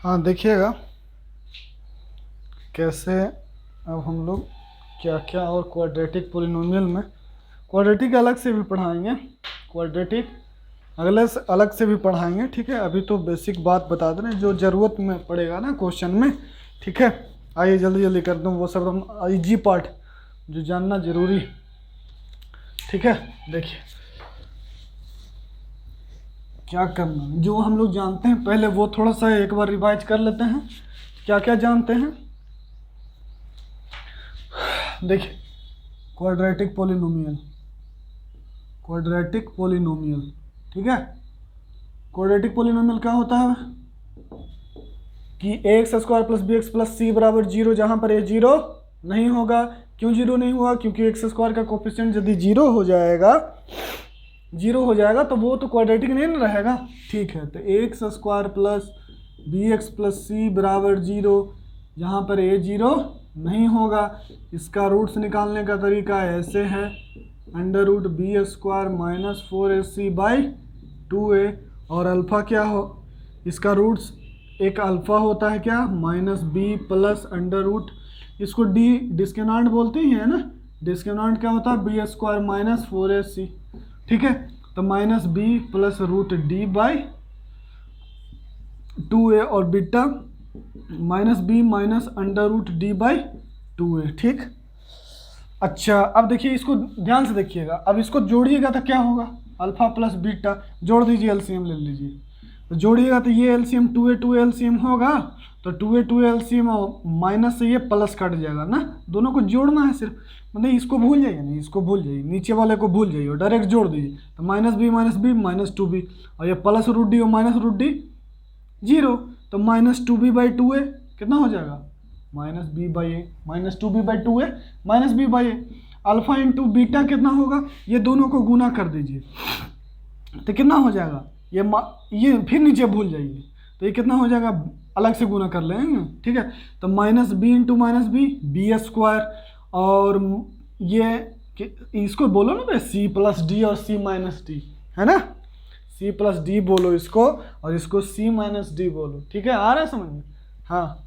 हाँ देखिएगा कैसे अब हम लोग क्या क्या और क्वाड्रेटिक पोलिनोमियल में क्वाड्रेटिक अलग से भी पढ़ाएंगे, क्वाड्रेटिक अगले से अलग से भी पढ़ाएंगे। ठीक है, अभी तो बेसिक बात बता दे रहे हैं जो ज़रूरत में पड़ेगा ना क्वेश्चन में। ठीक है, आइए जल्दी जल्दी कर दूँ वो सब हम इजी पार्ट जो जानना जरूरी। ठीक है, देखिए क्या करना जो हम लोग जानते हैं पहले वो थोड़ा सा एक बार रिवाइज कर लेते हैं। क्या क्या जानते हैं देखिए, क्वाड्रेटिक पोलिनोमियल, क्वाड्रेटिक पोलिनोमियल। ठीक है, क्वाड्रेटिक पोलिनोमियल क्या होता है कि X square plus B X plus C बराबर जीरो, जहाँ पर ये जीरो नहीं होगा। क्यों जीरो नहीं हुआ? क्योंकि एक्स स्क्वायर का कोफिशिएंट यदि जीरो हो जाएगा तो वो तो क्वाड्रेटिक नहीं ना रहेगा। ठीक है, तो X square plus B X plus C बराबर जीरो, जहाँ पर ए जीरो नहीं होगा। इसका रूट्स निकालने का तरीका ऐसे है, under root B square minus 4ac by 2a, और अल्फ़ा क्या हो, इसका रूट्स एक अल्फ़ा होता है क्या, minus B plus under root, इसको डी डिस्क्रिमिनेंट बोलते ही है ना। डिस्क्रिमिनेंट क्या होता है, बी स्क्वायर माइनस 4ac। ठीक है, तो minus B plus root D by 2a, और beta minus B minus under root D by 2a। ठीक, अच्छा अब देखिए इसको ध्यान से देखिएगा, अब इसको जोड़िएगा तो क्या होगा, अल्फा प्लस बीटा, जोड़ दीजिए, एलसीएम ले लीजिए। तो जोड़िएगा तो ये एलसीएम 2a एलसीएम होगा, तो 2a एलसीएम माइनस से ये प्लस कट जाएगा ना। दोनों को जोड़ना है सिर्फ, मतलब इसको भूल जाइए, नहीं इसको भूल जाइए, नीचे वाले को भूल जाइए और डायरेक्ट जोड़ दीजिए। तो माइनस बी माइनस 2b, और ये प्लस रूट डी और माइनस रूट डी जीरो, तो माइनस 2b बाई 2a कितना हो जाएगा, minus B by A, minus 2b by 2a minus B by A. Alpha into beta कितना होगा, ये दोनों को गुना कर दीजिए तो कितना हो जाएगा, ये फिर नीचे भूल जाइए, तो ये कितना हो जाएगा, अलग से गुना कर लेंगे। ठीक है, तो minus B into minus B square, और ये इसको बोलो ना भाई सी प्लस डी और सी माइनस डी, है ना, सी प्लस डी बोलो इसको, और इसको सी माइनस डी बोलो। ठीक है, आ रहा है समझ में? हाँ,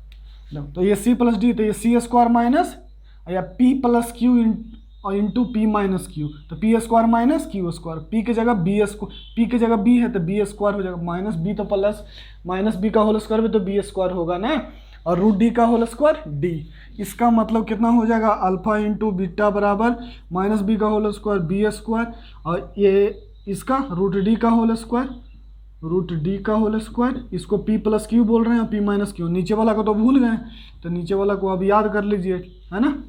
तो ये सी प्लस डी, तो ये सी स्क्वायर माइनस या P plus Q into P minus Q, तो P square minus Q square, P की जगह बी स्क्वायर, पी की जगह बी है तो बी स्क्वायर हो जाएगा, माइनस बी तो प्लस माइनस बी का होल स्क्वायर भी तो बी स्क्वायर होगा ना, और रूट डी का होल स्क्वायर डी। इसका मतलब कितना हो जाएगा, अल्फा इंटू बीटा बराबर माइनस बी का होल स्क्वायर बी स्क्वायर, और ये इसका रूट डी का होल स्क्वायर, रूट डी का होल स्क्वायर, इसको पी प्लस क्यू बोल रहे हैं, पी माइनस क्यू, नीचे वाला को तो भूल गए, तो नीचे वाला को अब याद कर लीजिए, है ना।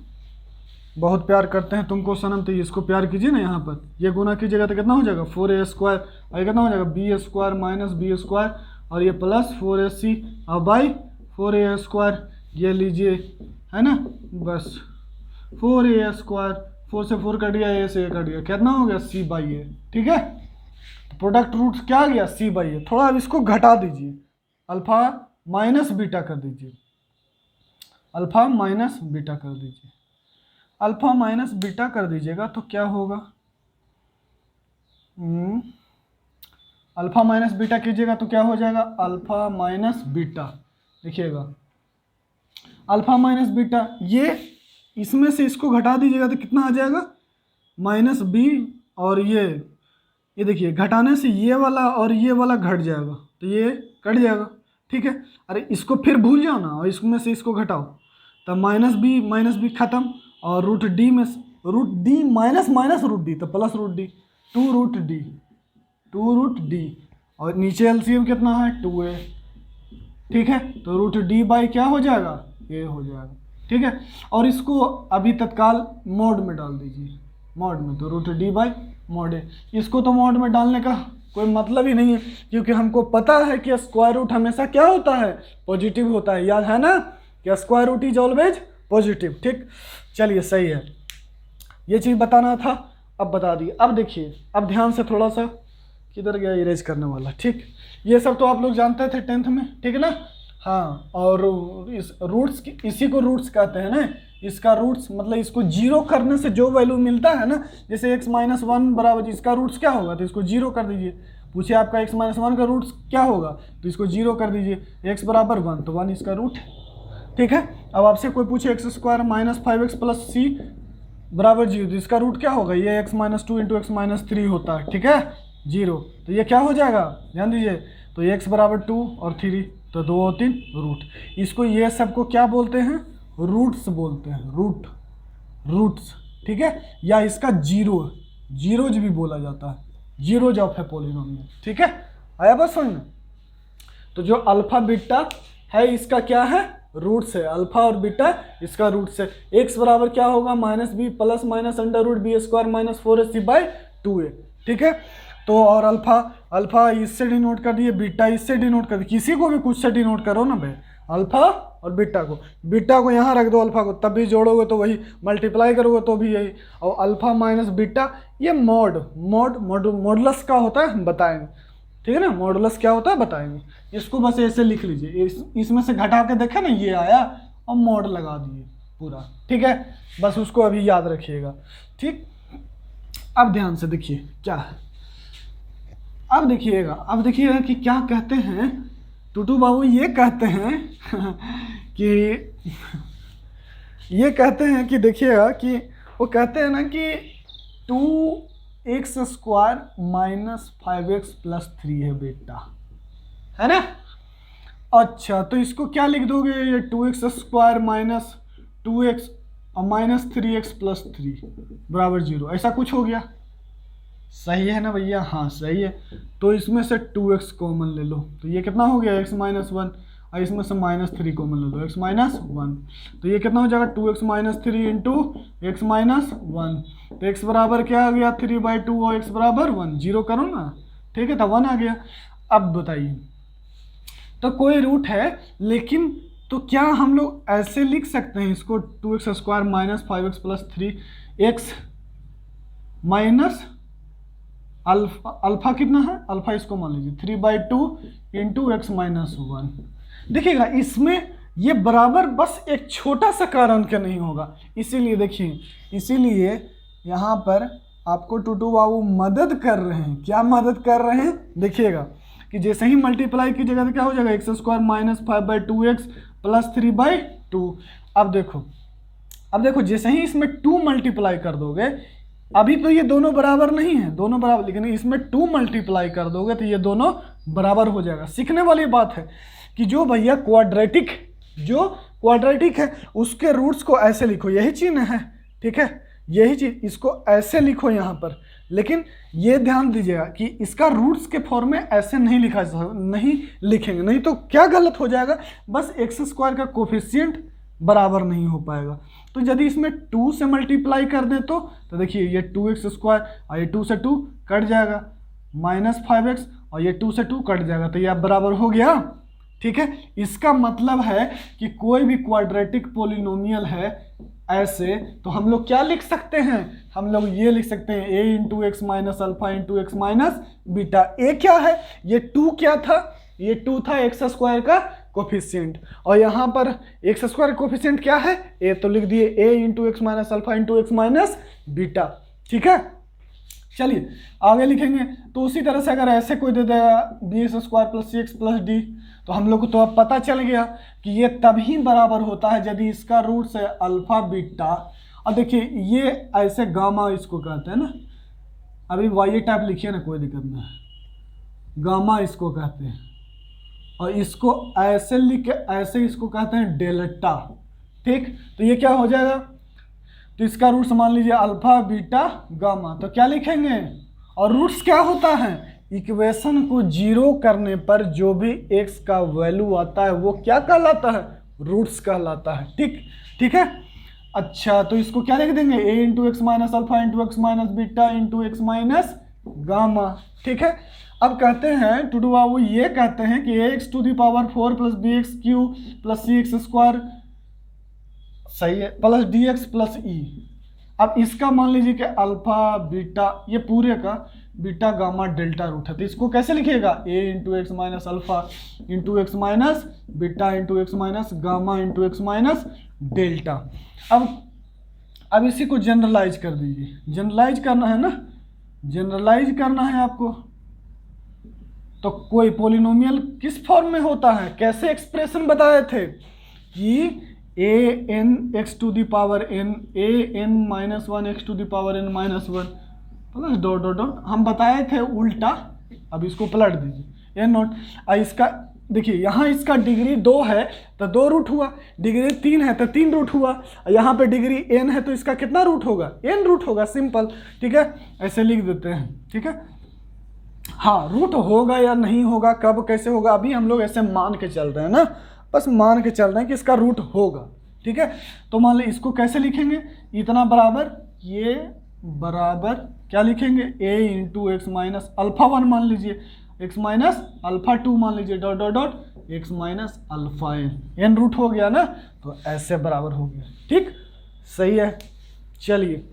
बहुत प्यार करते हैं तुमको सनम, तो इसको प्यार कीजिए ना, यहाँ पर ये गुना कीजिएगा तो कितना हो जाएगा 4a स्क्वायर, और ये कितना हो जाएगा B square minus B square, और ये प्लस 4ac और बाई 4a स्क्वायर, ये लीजिए, है ना, बस 4a स्क्वायर, 4 से 4 कट गया, a से a कट गया, कितना हो गया c बाई ए। ठीक है, प्रोडक्ट रूट क्या आ गया c बाई ए। थोड़ा अब इसको घटा दीजिए, अल्फा माइनस बीटा कर दीजिए, अल्फा माइनस बीटा कर दीजिए, अल्फा माइनस बीटा कर दीजिएगा तो क्या होगा, अल्फा माइनस बीटा कीजिएगा तो क्या हो जाएगा, अल्फा माइनस बीटा, देखिएगा अल्फा माइनस बीटा, ये इसमें से इसको घटा दीजिएगा तो कितना आ जाएगा, माइनस बी, और ये देखिए घटाने से ये वाला और ये वाला घट जाएगा, तो ये कट जाएगा। ठीक है, अरे इसको फिर भूल जाओ ना, और इसमें से इसको घटाओ, तो माइनस बी खत्म, और रूट डी में root D minus minus root D, तो plus root D, two root D, और नीचे एलसीएम कितना है 2a। ठीक है, तो रूट डी बाई क्या हो जाएगा, ये हो जाएगा। ठीक है, और इसको अभी तत्काल मोड में डाल दीजिए, मोड में, तो रूट डी बाई मोड ए। इसको तो मोड में डालने का कोई मतलब ही नहीं है, क्योंकि हमको पता है कि स्क्वायर रूट हमेशा क्या होता है, पॉजिटिव होता है, याद है ना कि square root is always positive. ठीक, चलिए सही है, ये चीज़ बताना था, अब बता दिए। अब देखिए, अब ध्यान से थोड़ा सा, किधर गया इरेज करने वाला। ठीक, ये सब तो आप लोग जानते थे 10th में, ठीक है ना। हाँ, और इस रूट्स, इसी को रूट्स कहते हैं ना, इसका रूट्स मतलब इसको जीरो करने से जो वैल्यू मिलता है ना, जैसे x माइनस 1 बराबर, इसका रूट्स क्या होगा, तो इसको जीरो कर दीजिए, पूछे आपका x माइनस वन का रूट क्या होगा, तो इसको 0 कर दीजिए, x बराबर 1 तो 1 इसका रूट, ठीक है। अब आपसे कोई पूछे X square minus 5x plus C बराबर 0, तो इसका रूट क्या होगा, ये x minus 2 into X minus 3 होता है, ठीक है, 0, तो ये क्या हो जाएगा, ध्यान दीजिए, तो x बराबर 2 और 3, तो 2 और 3 रूट। इसको ये सबको क्या बोलते हैं, रूट्स बोलते हैं, रूट्स, ठीक है, या इसका जीरोज भी बोला जाता है, जीरोज ऑफ है पॉलिनोमियल, ठीक है, आया बस समझ में। तो जो अल्फा बीटा है इसका क्या है, रूट्स है, अल्फा और बीटा इसका रूट्स है। एक्स बराबर क्या होगा, minus B plus minus under root B square minus 4ac by 2a, ठीक है। तो और अल्फा इससे डिनोट कर दिए, बीटा इससे डिनोट कर दिए, किसी को भी कुछ से डिनोट करो ना भाई, अल्फा और बीटा को यहाँ रख दो, अल्फा को तब भी जोड़ोगे तो वही, मल्टीप्लाई करोगे तो भी यही, और अल्फा माइनस बीटा ये मॉडुलस का होता है, बताएंगे, ठीक है ना, मॉडुलस क्या होता है बताएंगे। इसको बस ऐसे लिख लीजिए, इसमें से घटा के देखे ना ये आया और मॉड लगा दिए पूरा, ठीक है, बस उसको अभी याद रखिएगा, ठीक। अब ध्यान से देखिए क्या है, अब देखिएगा कि क्या कहते हैं टूटू बाबू, ये कहते हैं कि देखिएगा कि वो कहते हैं ना कि 2x square minus 5x plus 3 है बेटा, है ना। अच्छा तो इसको क्या लिख दोगे, ये 2x स्क्वायर माइनस 2x और माइनस 3x प्लस 3 बराबर 0, ऐसा कुछ हो गया, सही है ना भैया, हाँ सही है। तो इसमें से 2x कॉमन ले लो, तो ये कितना हो गया x माइनस 1, और इसमें से माइनस 3 कॉमन ले लो, x माइनस 1, तो ये कितना हो जाएगा 2x minus 3 into X minus 1, तो x बराबर क्या आ गया 3/2 और x बराबर 1, 0 करो ना, ठीक है, तो 1 आ गया। अब बताइए, तो कोई रूट है, लेकिन तो क्या हम लोग ऐसे लिख सकते हैं इसको 2x square minus 5x plus 3x minus alpha कितना है, अल्फा इसको मान लीजिए 3/2 इंटू एक्स माइनस 1। देखिएगा इसमें ये बराबर बस एक छोटा सा कारण का नहीं होगा, इसीलिए देखिए, इसीलिए यहाँ पर आपको टूटू बाबू मदद कर रहे हैं, क्या मदद कर रहे हैं, देखिएगा कि जैसे ही मल्टीप्लाई की जगह क्या हो जाएगा x square minus 5/2x plus 3/2। अब देखो जैसे ही इसमें 2 मल्टीप्लाई कर दोगे, अभी तो ये दोनों बराबर नहीं है, दोनों बराबर, लेकिन इसमें 2 मल्टीप्लाई कर दोगे तो ये दोनों बराबर हो जाएगा। सीखने वाली बात है कि जो भैया क्वाड्रेटिक है उसके रूट्स को ऐसे लिखो, यही चिन्ह है, ठीक है, यही चीज, इसको ऐसे लिखो यहाँ पर, लेकिन ये ध्यान दीजिएगा कि इसका रूट्स के फॉर्म में ऐसे नहीं लिखेंगे, नहीं तो क्या गलत हो जाएगा, बस एक्स स्क्वायर का कोफिशिएंट बराबर नहीं हो पाएगा। तो यदि इसमें 2 से मल्टीप्लाई कर दें तो देखिए ये 2x स्क्वायर और ये 2 से 2 कट जाएगा, माइनस 5x और ये 2 से 2 कट जाएगा, तो ये अब बराबर हो गया, ठीक है। इसका मतलब है कि कोई भी क्वाड्रेटिक पॉलिनोमियल है ऐसे, तो हम लोग क्या लिख सकते हैं, हम लोग ये लिख सकते हैं a into X minus alpha into X minus beta. A क्या है, ये 2 क्या था, ये 2 था एक्स स्क्वायर का कोफिशिएंट, और यहाँ पर एक्स स्क्वायर कोफिशिएंट क्या है, ए, तो लिख दिए a into X minus alpha into X minus beta, ठीक है। चलिए आगे लिखेंगे, तो उसी तरह से अगर ऐसे कोई दे देगा bx square plus C x plus D, तो हम लोग को तो अब पता चल गया कि ये तभी बराबर होता है यदि इसका रूट्स है अल्फा बीटा, और देखिए ये ऐसे गामा इसको कहते हैं ना, अभी वाई टाइप लिखिए ना, कोई दिक्कत नहीं, गामा इसको कहते हैं, और इसको ऐसे लिख के ऐसे इसको कहते हैं डेल्टा, ठीक। तो ये क्या हो जाएगा, तो इसका रूट्स मान लीजिए अल्फा बीटा गामा, तो क्या लिखेंगे, और रूट्स क्या होता है, इक्वेशन को 0 करने पर जो भी x का वैल्यू आता है वो क्या कहलाता है, रूट्स कहलाता है, ठीक है। अच्छा तो इसको क्या लिख देंगे, a into X minus alpha into X minus beta into X minus gamma, ठीक है। अब कहते हैं टूटू बाबू, ये कहते हैं कि ax to the power 4 plus B X cube plus C X square, सही है, plus D X plus E. अब इसका मान लीजिए कि अल्फा बीटा, ये पूरे का बीटा गामा डेल्टा रूट है, तो इसको कैसे लिखिएगा, a into X minus alpha into X minus beta into X minus gamma into X minus delta. अब इसी को जनरलाइज कर दीजिए, जनरलाइज करना है ना, जनरलाइज करना है आपको, तो कोई पोलिनोमियल किस फॉर्म में होता है, कैसे एक्सप्रेशन बताए थे कि A N X to the power N, A N minus one X to the power N minus one plus dot dot dot, हम बताए थे उल्टा। अब इसको पलट दीजिए, एन नॉट, इसका देखिए यहाँ इसका डिग्री 2 है तो 2 रूट हुआ, डिग्री 3 है तो 3 रूट हुआ, यहाँ पे डिग्री n है तो इसका कितना रूट होगा, n रूट होगा, सिंपल। ठीक है, ऐसे लिख देते हैं। ठीक है, हाँ रूट होगा या नहीं होगा, कब कैसे होगा, अभी हम लोग ऐसे मान के चल रहे हैं ना, बस मान के चल रहे हैं कि इसका रूट होगा। ठीक है, तो मान ली इसको कैसे लिखेंगे, इतना बराबर ये बराबर क्या लिखेंगे, a into X minus alpha 1 मान लीजिए, x माइनस अल्फा 2 मान लीजिए, dot dot dot x minus alpha n root हो गया ना, तो ऐसे बराबर हो गया। ठीक, सही है। चलिए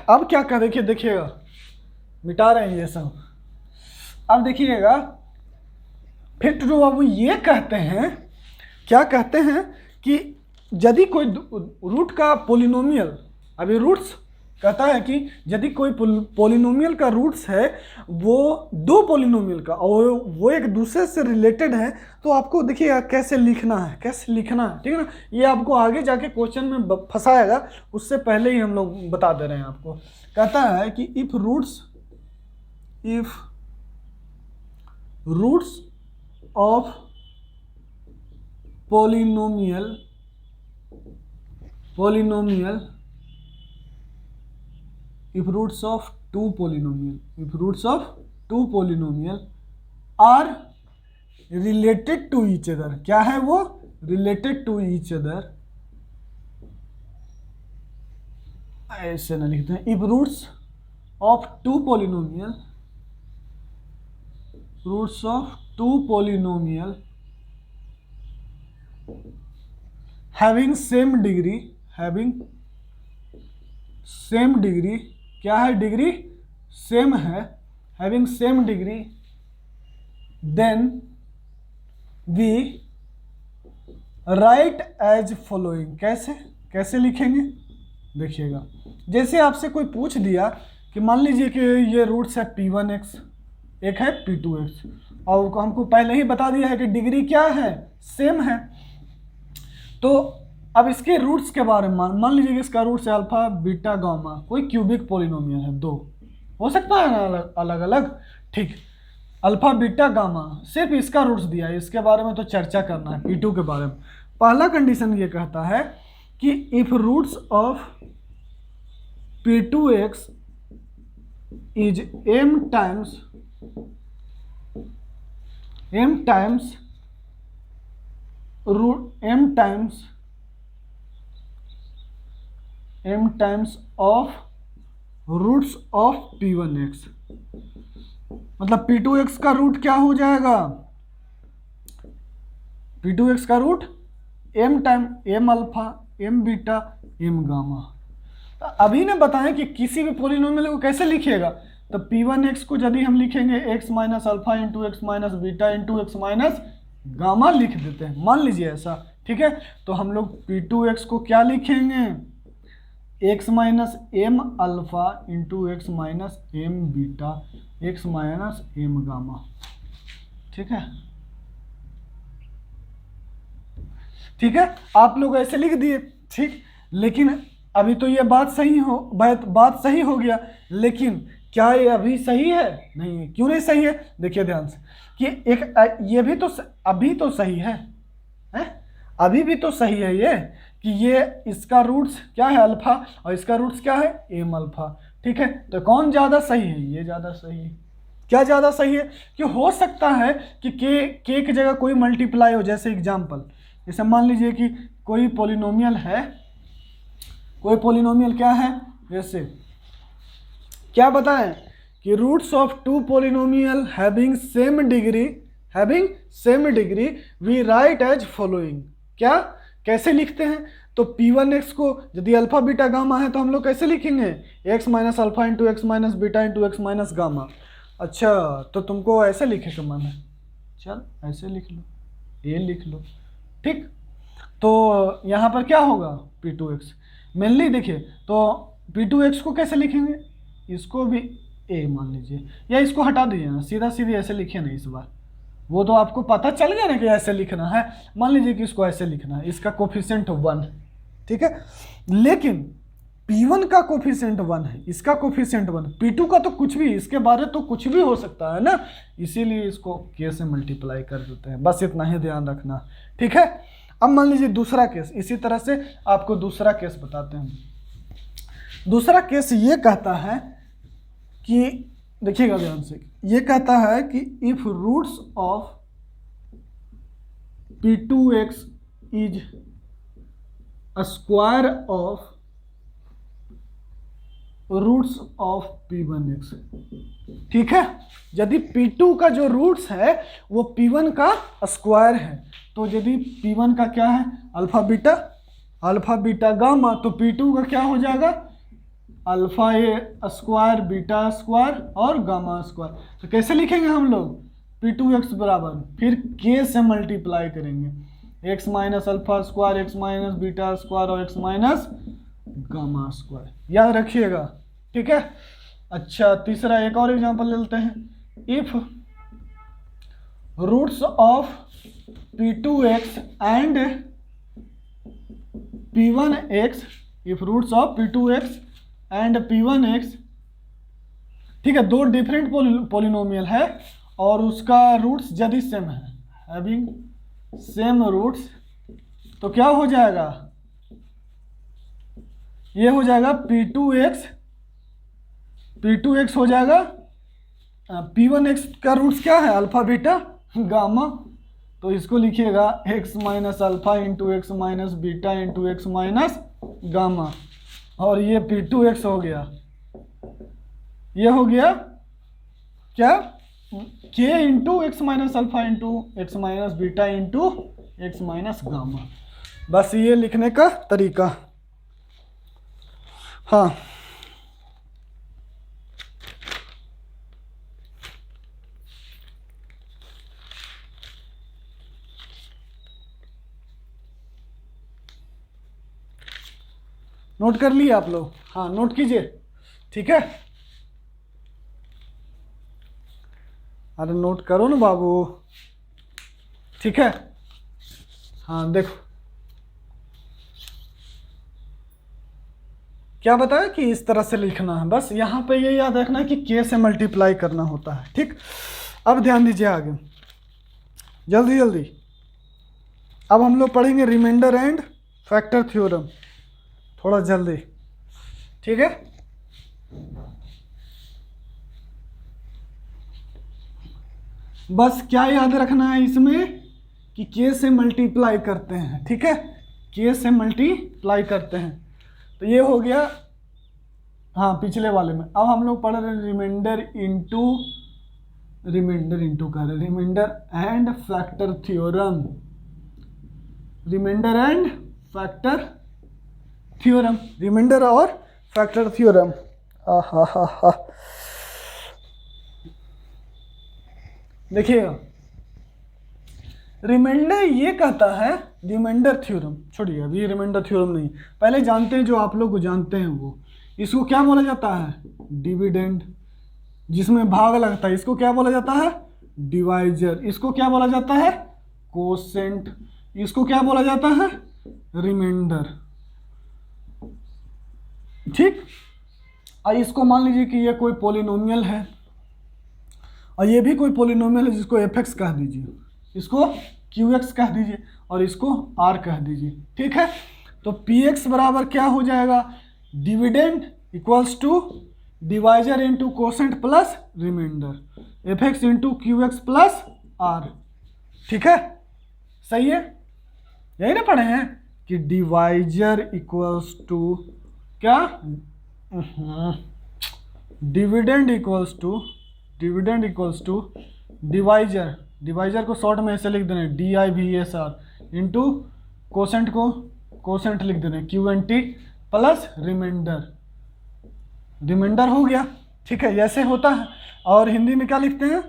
अब क्या कर, देखिएगा मिटा रहे हैं ये सब। अब देखिएगा फिर तो अब ये कहते हैं, क्या कहते हैं कि यदि कोई रूट का पोलिनोमियल, अभी रूट्स कहता है कि यदि कोई पोलिनोमियल का रूट्स है वो 2 पोलिनोमियल का और वो एक दूसरे से रिलेटेड है, तो आपको देखिएगा कैसे लिखना है, कैसे लिखना है। ठीक है ना, ये आपको आगे जाके क्वेश्चन में फंसाएगा, उससे पहले ही हम लोग बता दे रहे हैं आपको। कहता है कि if roots of polynomial if roots of two polynomial are related to each other, क्या है वो, related to each other, ऐसे ना लिखते हैं, if roots of two polynomial having same degree, क्या है, डिग्री सेम है, having same degree, then we write as following, कैसे लिखेंगे, देखिएगा। जैसे आपसे कोई पूछ दिया कि मान लीजिए कि ये रूट्स है p1x, एक है p2x, और हमको पहले ही बता दिया है कि डिग्री क्या है, सेम है, तो अब इसके रूट्स के बारे में मान लीजिए कि इसका रूट्स है अल्फा बीटा गामा, कोई क्यूबिक पोलिनोमियल है, 2 हो सकता है ना अलग अलग। ठीक, अल्फा बीटा गामा, सिर्फ इसका रूट्स दिया है, इसके बारे में तो चर्चा करना है p2 के बारे में। पहला कंडीशन ये कहता है कि if roots of p2x is m times of roots of p1x, मतलब p2x का रूट क्या हो जाएगा, p2x का root m time m alpha m beta m gamma. तो अभी ने बताएं कि किसी भी पोलिनोमियल को कैसे लिखिएगा, तो p1x को यदि हम लिखेंगे x minus alpha into X minus beta into X minus gamma लिख देते हैं, मान लीजिए ऐसा। ठीक है, तो हम लोग p2x को क्या लिखेंगे, x minus M alpha into X minus M beta X minus M gamma. ठीक है, ठीक है, आप लोग ऐसे लिख दिए। ठीक, लेकिन अभी तो ये बात सही हो गया, लेकिन क्या ये अभी सही है, नहीं है। क्यों नहीं सही है, देखिए ध्यान से कि एक ये भी तो अभी तो सही है, अभी भी तो सही है ये कि ये इसका रूट्स क्या है अल्फा और इसका रूट्स क्या है एम अल्फा। ठीक है, तो कौन ज़्यादा सही है, ये ज़्यादा सही है। क्या ज़्यादा सही है कि हो सकता है कि के की जगह कोई मल्टीप्लाई हो, जैसे एग्जाम्पल, जैसे मान लीजिए कि कोई पोलिनोमियल है, कोई पोलिनोमियल क्या है, जैसे क्या बताएं कि roots of 2 polynomial having same degree we write as following. क्या, कैसे लिखते हैं, तो p1x को यदि अल्फा बीटा गामा है तो हम लोग कैसे लिखेंगे, x minus alpha into X minus beta into X minus gamma. अच्छा, तो तुमको ऐसे लिखे का मन है, चल ऐसे लिख लो, ये लिख लो। ठीक, तो यहाँ पर क्या होगा p2x मेनली, देखिए तो p2x को कैसे लिखेंगे, इसको भी ए मान लीजिए, या इसको हटा दीजिए ना, सीधा सीधी ऐसे लिखिए ना इस बार, वो तो आपको पता चल गया ना कि ऐसे लिखना है। मान लीजिए कि इसको ऐसे लिखना है, इसका कोफिशिएंट 1, ठीक है, लेकिन P1 का कोफिशिएंट 1 है, इसका कोफिशिएंट 1, P2 का तो कुछ भी, इसके बारे तो कुछ भी हो सकता है ना, इसीलिए इसको K से मल्टीप्लाई कर देते हैं, बस इतना ही ध्यान रखना, ठीक है। अब मान लीजिए दूसरा केस, इसी तरह से आपको दूसरा केस बताते हैं। दूसरा केस ये कहता है कि, देखिएगा ध्यान से, ये कहता है कि if roots of P2x is square of roots of P1x, ठीक है। यदि P2 का जो रूट्स है वो P1 का स्क्वायर है, तो यदि P1 का क्या है अल्फा बीटा गामा, तो P2 का क्या हो जाएगा अल्फा ए स्क्वायर बीटा स्क्वायर और गामा स्क्वायर। तो कैसे लिखेंगे हम लोग, P2x बराबर, फिर K से मल्टीप्लाई करेंगे, x minus alpha square, x minus beta square और x माइनस गामा स्क्वायर, याद रखिएगा, ठीक है। अच्छा, तीसरा एक और एग्जांपल ले लेते हैं। If roots of P2x and P1x, if roots of P2x and P1x, ठीक है, दो डिफरेंट पोलिनोमियल है और उसका रूट्स यदि सेम है, हैविंग सेम रूट्स, तो क्या हो जाएगा, ये हो जाएगा P2x हो जाएगा, P1x का रूट्स क्या है अल्फा बीटा गामा, तो इसको लिखिएगा x minus alpha into X minus beta into X minus gamma, और ये P2x हो गया, ये हो गया क्या K into X minus alpha into X minus beta into X minus gamma. बस ये लिखने का तरीका। हाँ, नोट कर लिए आप लोग, हाँ नोट कीजिए, ठीक है। अरे नोट करो ना बाबू, ठीक है। हाँ देखो क्या बताया कि इस तरह से लिखना है, बस यहाँ पे ये याद रखना है कि K से मल्टीप्लाई करना होता है, ठीक। अब ध्यान दीजिए आगे, जल्दी जल्दी। अब हम लोग पढ़ेंगे रिमाइंडर एंड फैक्टर थ्योरम, थोड़ा जल्दी, ठीक है। बस क्या याद रखना है इसमें कि K से मल्टीप्लाई करते हैं, ठीक है, K से मल्टीप्लाई करते हैं, तो ये हो गया, हाँ पिछले वाले में। अब हम लोग पढ़ रहे हैं remainder and factor theorem, remainder and factor theorem, remainder और फैक्टर थ्योरम। हा देखिएगा, रिमाइंडर ये कहता है, रिमाइंडर थ्योरम छोड़िए, अभी रिमाइंडर थ्योरम नहीं, पहले जानते हैं जो आप लोग जानते हैं वो, इसको क्या बोला जाता है डिविडेंड, जिसमें भाग लगता है, इसको क्या बोला जाता है डिवाइजर, इसको क्या बोला जाता है कोसेंट, इसको क्या बोला जाता है रिमाइंडर, ठीक। और इसको मान लीजिए कि ये कोई पॉलिनोमियल है और ये भी कोई पॉलिनोमियल है, जिसको f(x) कह दीजिए, इसको qx कह दीजिए और इसको r कह दीजिए, ठीक है। तो px बराबर क्या हो जाएगा, dividend equals to divisor into quotient plus remainder, f(x) into qx plus r, ठीक है, सही है। यही ना पढ़े हैं कि डिवाइजर इक्वल्स टू क्या, dividend equals to divisor, divisor को शॉर्ट में ऐसे लिख देना DIVSR इंटू कोसेंट को कोसेंट लिख देना QNT प्लस रिमाइंडर हो गया, ठीक है, ऐसे होता है। और हिंदी में क्या लिखते हैं,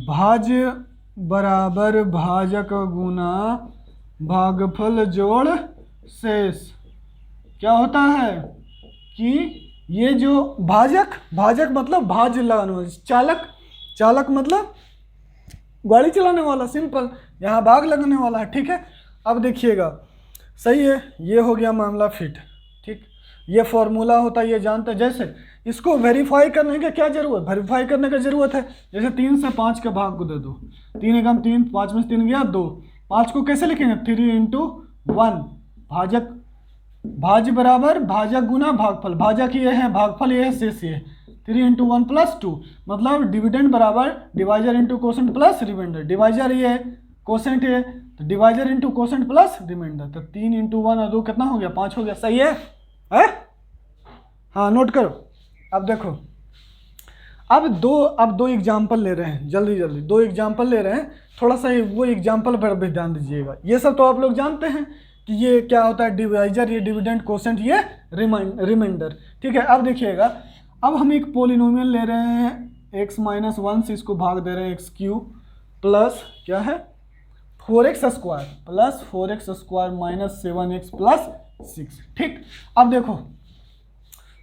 भाज्य बराबर भाजक गुना भागफल जोड़ शेष, क्या होता है कि ये जो भाजक, भाजक मतलब भाज्य लगाने वाला, चालक, चालक मतलब गाड़ी चलाने वाला, सिंपल, यहाँ भाग लगने वाला है, ठीक है। अब देखिएगा, सही है, ये हो गया मामला फिट, ठीक। ये फॉर्मूला होता है, ये जानते हैं। जैसे इसको वेरीफाई करने की क्या जरूरत, वेरीफाई करने की जरूरत है। जैसे 3 से 5 के भाग को दे दो, 3 एकम 3, 5 में से 3 गया 2, 5 को कैसे लिखेंगे, 3 इंटू 1, भाजक, भाज्य बराबर भाजक गुना भागफल, भाजक ये है, भागफल ये है, शेष ये है, 3 इंटू 1 प्लस 2, मतलब डिविडेंड बराबर divisor into quotient plus remainder, divisor ये है, कोसेंट ये, तो divisor into quotient plus remainder, तो 3 इंटू 1 और 2 कितना हो गया, 5 हो गया, सही है? हाँ नोट करो। अब देखो, अब दो एग्जाम्पल ले रहे हैं, जल्दी जल्दी 2 एग्जाम्पल ले रहे हैं, थोड़ा सा वो एग्जाम्पल पर भी ध्यान दीजिएगा। ये सब तो आप लोग जानते हैं कि ये क्या होता है, डिवाइजर, ये डिविडेंड, कोसेंट, ये रिमाइंडर, ठीक है। अब देखिएगा, अब हम एक पोलिनोमियल ले रहे हैं x माइनस 1 से इसको भाग दे रहे हैं x³ प्लस क्या है 4x square plus 4x square minus 7x plus 6, ठीक। अब देखो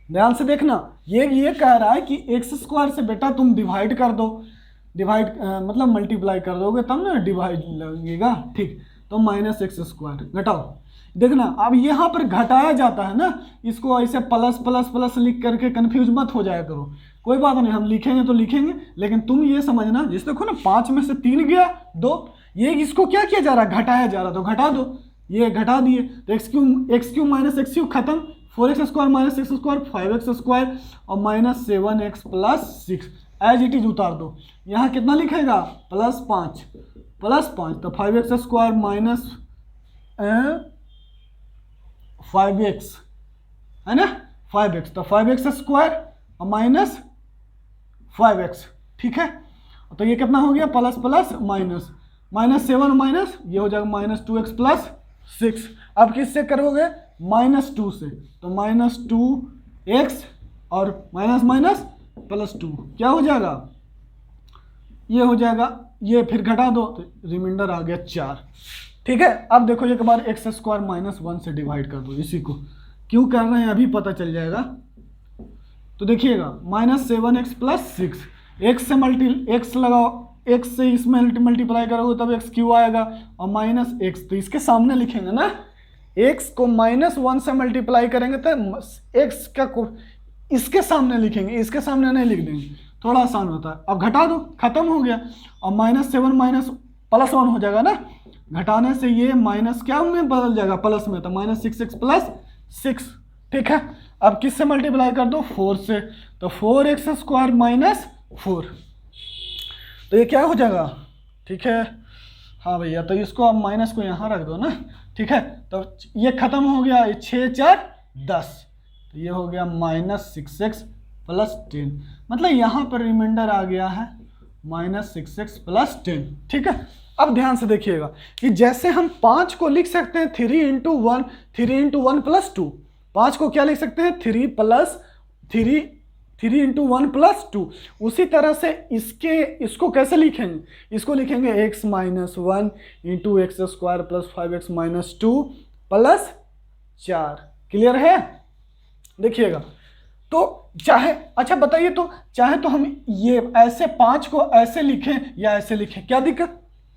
ध्यान से देखना, ये कह रहा है कि x स्क्वायर से बेटा तुम डिवाइड कर दो, डिवाइड मतलब मल्टीप्लाई कर दोगे तब ना डिवाइड लगेगा, ठीक। तो माइनस एक्स स्क्वायर घटाओ, देखना अब यहाँ पर घटाया जाता है ना, इसको ऐसे प्लस प्लस प्लस लिख करके कंफ्यूज मत हो जाया करो, कोई बात नहीं, हम लिखेंगे तो लिखेंगे, लेकिन तुम ये समझना, जिस देखो ना 5 में से 3 गया 2, ये इसको क्या किया जा रहा है, घटाया जा रहा, तो घटा दो, ये घटा दिए, तो x³ माइनस x³ खत्म, 4x square minus X square 5x square और minus 7x plus 6 as it is उतार दो। यहाँ कितना लिखेगा, +5 तो 5x स्क्वायर माइनस 5x है ना, 5x, तो 5x स्क्वायर और माइनस 5x, ठीक है। तो ये कितना हो गया, plus plus minus, minus 7 minus, ये हो जाएगा माइनस 2x प्लस 6। अब किससे करोगे, -2 से, तो -2x और माइनस माइनस प्लस 2 क्या हो जाएगा, ये हो जाएगा, ये फिर घटा दो तो रिमाइंडर आ गया 4, ठीक है। अब देखो एक बार x स्क्वायर माइनस 1 से डिवाइड कर दो, इसी को क्यों कर रहे हैं अभी पता चल जाएगा। तो देखिएगा -7x प्लस 6, x से x लगाओ, x से इसमें मल्टीप्लाई करोगे तब x³ आएगा और माइनस x, तो इसके सामने लिखेंगे ना, x को -1 से मल्टीप्लाई करेंगे तो x का इसके सामने लिखेंगे, इसके सामने नहीं लिख देंगे, थोड़ा आसान होता है। अब घटा दो, खत्म हो गया, और -7 माइनस +1 हो जाएगा ना, घटाने से ये माइनस क्या में बदल जाएगा, प्लस में, तो -6x प्लस 6, ठीक है। अब किससे मल्टीप्लाई कर दो, 4 से, तो 4x स्क्वायर माइनस 4, तो ये क्या हो जाएगा, ठीक है। हाँ भैया, तो इसको अब माइनस को यहाँ रख दो ना, ठीक है। तो ये खत्म हो गया, 6 4 10, तो ये हो गया -6x प्लस 10, मतलब यहाँ पर रिमाइंडर आ गया है -6x प्लस 10, ठीक है। अब ध्यान से देखिएगा कि जैसे हम 5 को लिख सकते हैं 3 इंटू 1 प्लस 2, 5 को क्या लिख सकते हैं 3 इंटू 1 प्लस 2, उसी तरह से इसको कैसे लिखेंगे, इसको लिखेंगे x minus 1 into x square plus 5x minus 2 plus 4, clear है। देखिएगा तो चाहे, अच्छा बताइए, तो चाहे तो हम ये ऐसे 5 को ऐसे लिखें या ऐसे लिखें, क्या दिक्कत,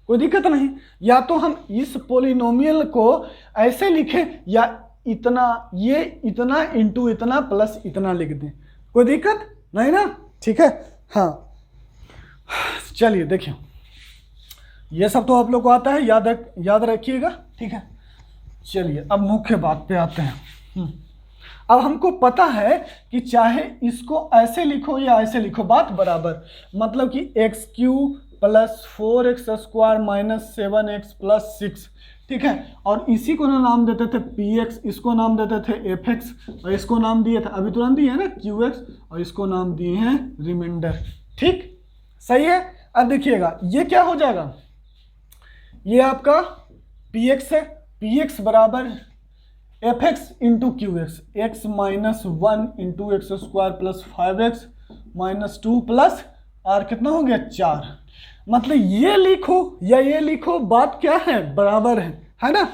कोई दिक्कत नहीं। या तो हम इस पोलिनोमियल को ऐसे लिखें या इतना, ये इतना इंटू इतना प्लस इतना लिख दें, कोई दिक्कत नहीं ना, ठीक है। हाँ चलिए देखिए, ये सब तो आप लोग को आता है, याद रखिएगा, ठीक है। चलिए अब मुख्य बात पे आते हैं। अब हमको पता है कि चाहे इसको ऐसे लिखो या ऐसे लिखो, बात बराबर, मतलब कि x³ plus 4x square minus 7x plus 6, ठीक है। और इसी को ना नाम देते थे px, इसको नाम देते थे fx, और इसको नाम दिए थे अभी तुरंत दिए है ना qx, और इसको नाम दिए हैं रिमाइंडर, ठीक, सही है। अब देखिएगा ये क्या हो जाएगा, ये आपका px है, px बराबर fx into qx, x minus 1 into x square plus 5x minus 2 plus r कितना हो गया 4, मतलब ये लिखो या ये लिखो, बात क्या है, बराबर है ना।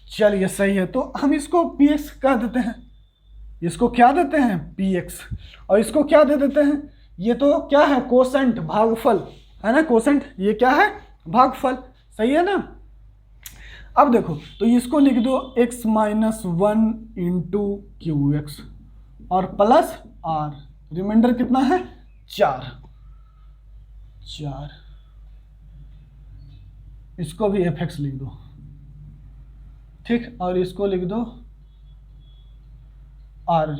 चलिए सही है, तो हम इसको px कह देते हैं, इसको क्या देते हैं px, और इसको क्या दे देते हैं, ये तो क्या है कोसेंट भागफल है ना, कोसेंट ये क्या है भागफल, सही है ना। अब देखो तो इसको लिख दो x minus 1 into Q x और प्लस r, रिमाइंडर कितना है 4, इसको भी fx लिख दो, ठीक, और इसको लिख दो r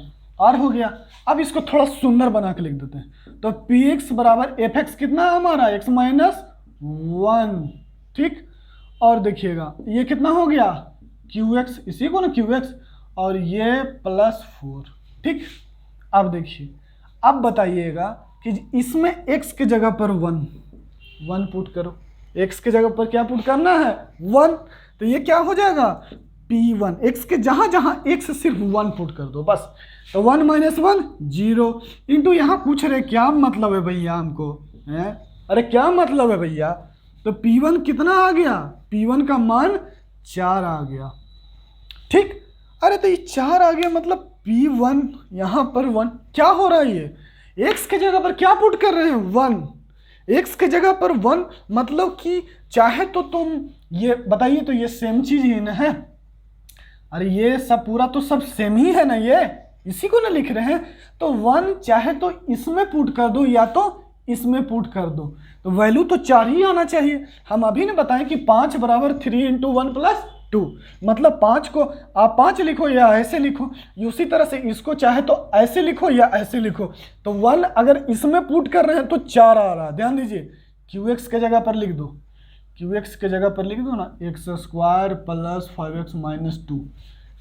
हो गया। अब इसको थोड़ा सुंदर बना के लिख देते हैं, तो px बराबर fx कितना है हमारा x माइनस 1, ठीक, और देखिएगा ये कितना हो गया qx, इसी को ना qx, और ये प्लस 4, ठीक। अब देखिए, अब बताइएगा कि इसमें x के जगह पर 1 पुट करो, x के जगह पर क्या पुट करना है 1, तो ये क्या हो जाएगा p1, x के जहां जहां x सिर्फ 1 पुट कर दो बस, तो 1 माइनस 1 0 इंटू, यहाँ पूछ रहे क्या मतलब है भैया हमको है, अरे क्या मतलब है भैया, तो p1 कितना आ गया, p1 का मान 4 आ गया, ठीक। अरे तो ये 4 आ गया मतलब p1 यहाँ पर 1, क्या हो रहा है ये x के जगह पर क्या पुट कर रहे हैं 1, x के जगह पर 1 मतलब कि चाहे तो तुम ये बताइए, तो ये सेम चीज ही ना है, अरे ये सब पूरा तो सब सेम ही है ना, ये इसी को ना लिख रहे हैं, तो 1 चाहे तो इसमें पुट कर दो या तो इसमें पुट कर दो, तो वैल्यू तो 4 ही आना चाहिए। हम अभी ने बताएं कि 5 बराबर 3 इंटू 1 प्लस 2, मतलब 5 को आप 5 लिखो या ऐसे लिखो, उसी तरह से इसको चाहे तो ऐसे लिखो या ऐसे लिखो, तो 1 अगर इसमें पुट कर रहे हैं तो 4 आ रहा है, ध्यान दीजिए, QX के जगह पर लिख दो, QX के जगह पर लिख दो ना x square plus 5x minus 2,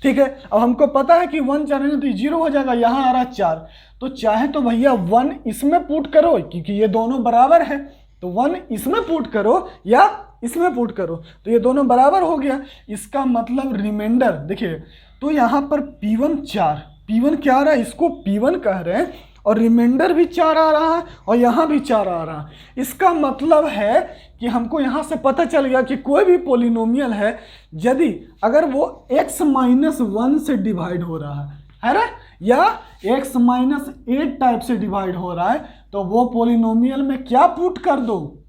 ठीक है। अब हमको पता है कि 1 चाहेंगे तो 0 हो जाएगा, यहाँ आ रहा है 4, तो चाहे तो भैया 1 इसमें पुट करो क्योंकि ये दोनों बराबर है, तो 1 इसमें पुट करो या इसमें पुट करो, तो ये दोनों बराबर हो गया, इसका मतलब रिमाइंडर देखिए, तो यहाँ पर p1 4, p1 क्या आ रहा है, इसको p1 कह रहे हैं, और रिमाइंडर भी 4 आ रहा है और यहाँ भी 4 आ रहा है, इसका मतलब है कि हमको यहाँ से पता चल गया कि कोई भी पोलिनोमियल है यदि अगर वो x माइनस 1 से डिवाइड हो रहा है ना, या x माइनस 8 टाइप से डिवाइड हो रहा है, तो वो पोलिनोमियल में क्या पुट कर दो,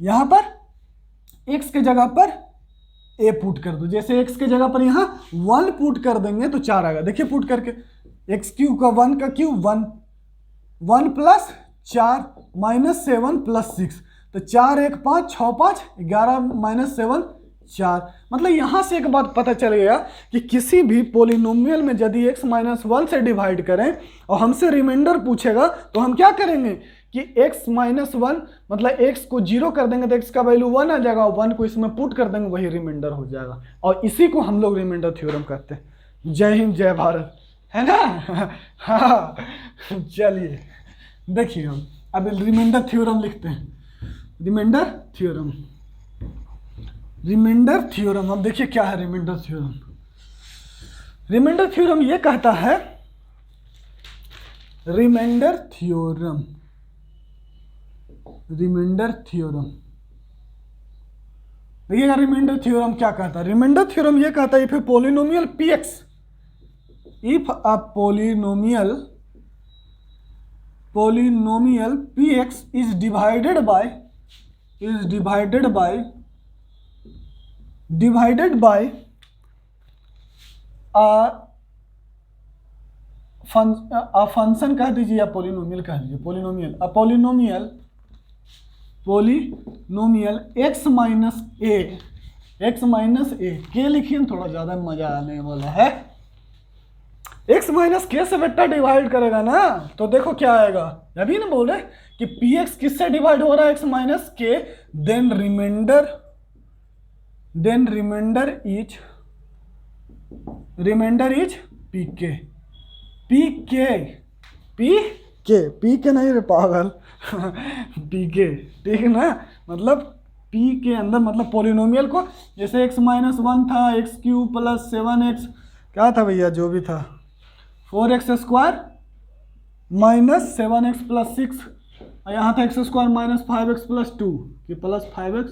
यहाँ पर x के जगह पर a पुट कर दो, जैसे x के जगह पर यहाँ 1 पुट कर देंगे तो 4 आएगा, देखिए पुट करके x क्यूब का 1 का क्यूब 1 प्लस 4 माइनस 7 प्लस 6, तो 4 1 5 6 5 11 माइनस 7 4, मतलब यहाँ से एक बात पता चल गया कि किसी भी पोलिनोमियल में यदि x माइनस 1 से डिवाइड करें और हमसे रिमाइंडर पूछेगा तो हम क्या करेंगे कि x माइनस 1 मतलब x को 0 कर देंगे तो x का वैल्यू 1 आ जाएगा, 1 को इसमें पुट कर देंगे वही रिमाइंडर हो जाएगा, और इसी को हम लोग रिमाइंडर थ्योरम कहते हैं। जय हिंद जय भारत, है ना। हाँ चलिए देखिए, हम अब रिमाइंडर थ्योरम लिखते हैं, रिमाइंडर थ्योरम अब देखिए क्या है रिमाइंडर थ्योरम। रिमाइंडर थ्योरम ये कहता है, रिमाइंडर थ्योरम देखिएगा, रिमाइंडर थ्योरम क्या कहता है, रिमाइंडर थ्योरम ये कहता है if A polynomial px, if a polynomial px is divided by a function कह दीजिए या पोलिनोमियल कह दीजिए, पोलिनोमियल x माइनस ए के लिखिए थोड़ा ज़्यादा मजा आने वाला है, x माइनस के से बेटा डिवाइड करेगा ना, तो देखो क्या आएगा, अभी ना बोल रहे कि px किससे डिवाइड हो रहा है x माइनस के, देन रिमाइंडर इज pk नहीं रे पागल pk, ठीक है ना, मतलब p के अंदर मतलब पोलिनोमियल को, जैसे x माइनस 1 था x क्यूब प्लस 7x क्या था भैया जो भी था 4x square minus 7x plus 6, और यहाँ था x square minus 5x plus 2, कि प्लस 5x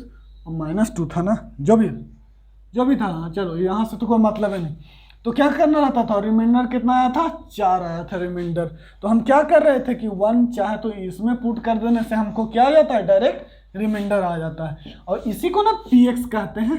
और माइनस 2 था ना, जो भी था, चलो यहाँ से तो कोई मतलब है नहीं, तो क्या करना रहता था, रिमाइंडर कितना आया था, 4 आया था रिमाइंडर। तो हम क्या कर रहे थे कि 1 चाहे तो इसमें पुट कर देने से हमको क्या आ जाता है, डायरेक्ट रिमाइंडर आ जाता है। और इसी को ना px कहते हैं,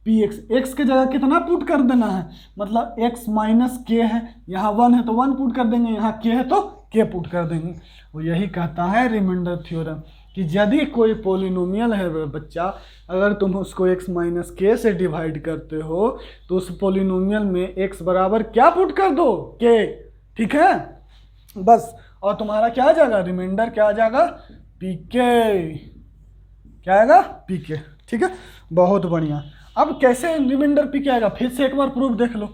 px, x के जगह कितना पुट कर देना है, मतलब x माइनस के है, यहाँ 1 है तो 1 पुट कर देंगे, यहाँ k है तो k पुट कर देंगे। वो यही कहता है रिमाइंडर थ्योरम कि यदि कोई पॉलिनोमियल है बच्चा, अगर तुम उसको x माइनस के से डिवाइड करते हो तो उस पॉलिनोमियल में x बराबर क्या पुट कर दो, k, ठीक है बस। और तुम्हारा क्या आ जाएगा, रिमाइंडर क्या आ जाएगा, pk, क्या आएगा, pk, ठीक है, बहुत बढ़िया। अब कैसे रिमाइंडर pk आएगा, फिर से एक बार प्रूफ देख लो।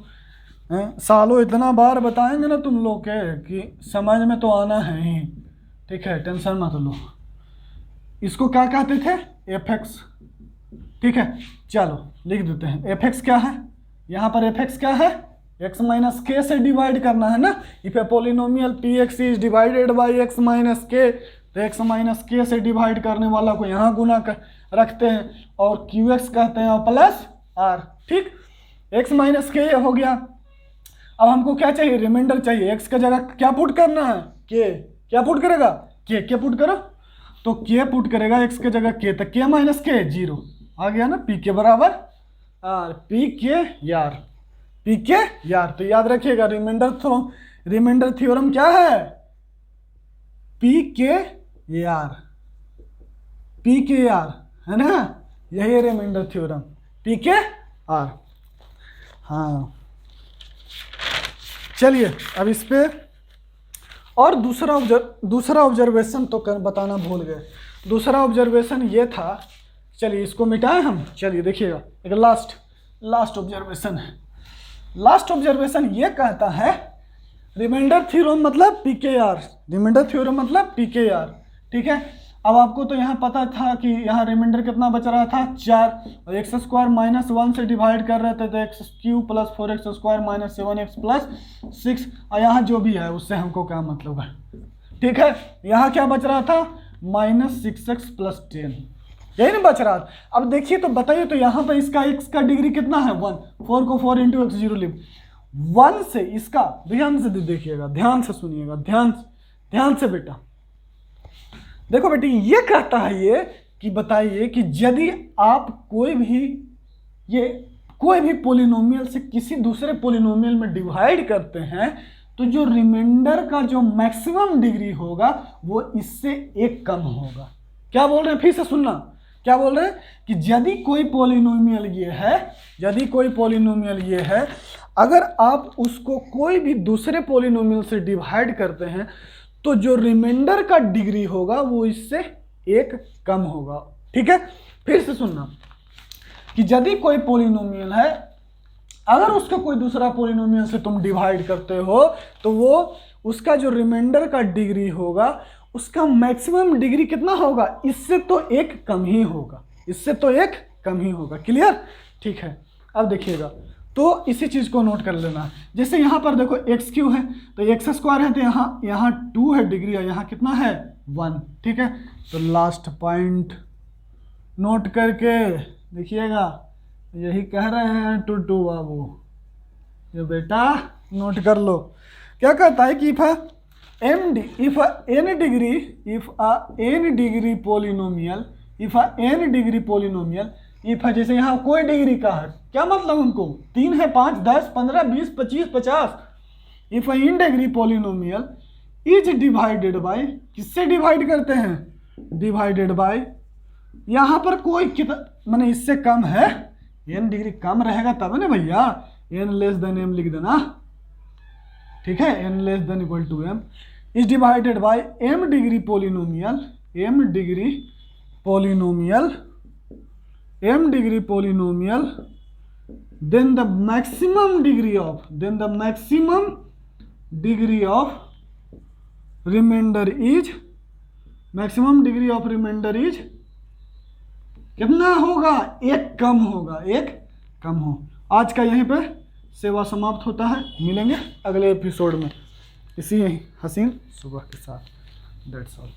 सालों इतना बार बताएंगे ना तुम लोग के कि समझ में तो आना है ही, ठीक है, टेंशन मत लो। इसको क्या कहते थे, fx, ठीक है, चलो लिख देते हैं। fx क्या है, यहाँ पर fx क्या है, x माइनस के से डिवाइड करना है ना। If A polynomial px is divided by x minus के, तो x माइनस के से डिवाइड करने वाला को यहाँ गुना कर रखते हैं और qx कहते हैं और प्लस r, ठीक, x माइनस के हो गया। अब हमको क्या चाहिए, रिमाइंडर चाहिए, x का जगह क्या पुट करना है, k, क्या पुट करेगा, k पुट करो, तो k पुट करेगा x के जगह k, तो k माइनस के 0 आ गया ना, pk बराबर r, pk यार। तो याद रखिएगा रिमाइंडर थ्योरम क्या है, pk यार है ना, यही है रिमाइंडर थ्योरम, pk r। हाँ चलिए अब इस पे और दूसरा ऑब्जर्वेशन तो बताना भूल गए। दूसरा ऑब्जर्वेशन ये था, चलिए इसको मिटाएं हम, चलिए देखिएगा एक लास्ट ऑब्जर्वेशन है। लास्ट ऑब्जर्वेशन ये कहता है रिमाइंडर थ्योरम मतलब pkr, रिमाइंडर थ्योरम मतलब pkr, ठीक है। अब आपको तो यहाँ पता था कि यहाँ रिमाइंडर कितना बच रहा था, 4, और एक्स स्क्वायर माइनस 1 से डिवाइड कर रहे थे तो x cube plus 4x square minus 7x plus 6, और यहाँ जो भी है उससे हमको क्या मतलब है, ठीक है। यहाँ क्या बच रहा था, माइनस 6x प्लस 10, यही नहीं बच रहा था। अब देखिए तो बताइए, तो यहाँ पर इसका x का डिग्री कितना है, 1, 4 को 4 इंटू एक्स 0 लिख, 1 से इसका, ध्यान से देखिएगा, ध्यान से सुनिएगा, ध्यान से बेटा, देखो बेटी ये कहता है ये कि बताइए कि यदि आप कोई भी पॉलिनोमियल से किसी दूसरे पॉलिनोमियल में डिवाइड करते हैं तो जो रिमाइंडर का जो मैक्सिमम डिग्री होगा वो इससे 1 कम होगा। क्या बोल रहे हैं, फिर से सुनना, क्या बोल रहे हैं कि यदि कोई पॉलिनोमियल ये है, अगर आप उसको कोई भी दूसरे पॉलिनोमियल से डिवाइड करते हैं तो जो रिमाइंडर का डिग्री होगा वो इससे 1 कम होगा, ठीक है। फिर से सुनना कि यदि कोई पॉलिनोमियल है, अगर उसको कोई दूसरा पॉलिनोमियल से तुम डिवाइड करते हो तो वो उसका जो रिमाइंडर का डिग्री होगा उसका मैक्सिमम डिग्री कितना होगा, इससे तो 1 कम ही होगा, क्लियर, ठीक है। अब देखिएगा तो इसी चीज़ को नोट कर लेना है। जैसे यहाँ पर देखो एक्स क्यू है तो एक्स स्क्वायर है तो यहाँ 2 है डिग्री और यहाँ कितना है 1, ठीक है। तो लास्ट पॉइंट नोट करके देखिएगा, यही कह रहे हैं टू बाबू, ये बेटा नोट कर लो। क्या कहता है कि if n degree polynomial, if है जैसे यहाँ कोई डिग्री का है, क्या मतलब हमको 3 है, 5, 10, 15, 20, 25, 50, if in degree polynomial is divided bye, किससे डिवाइड करते हैं, डिवाइडेड बाय, यहाँ पर कोई कितना माने इससे कम है, n डिग्री कम रहेगा तब ना भैया, n लेस देन m लिख देना, ठीक है, n less than equal to m is divided by m degree polynomial then the maximum degree of remainder is कितना होगा, 1 कम हो। आज का यहीं पे सेवा समाप्त होता है, मिलेंगे अगले एपिसोड में इसी हसीन सुबह के साथ। That's all.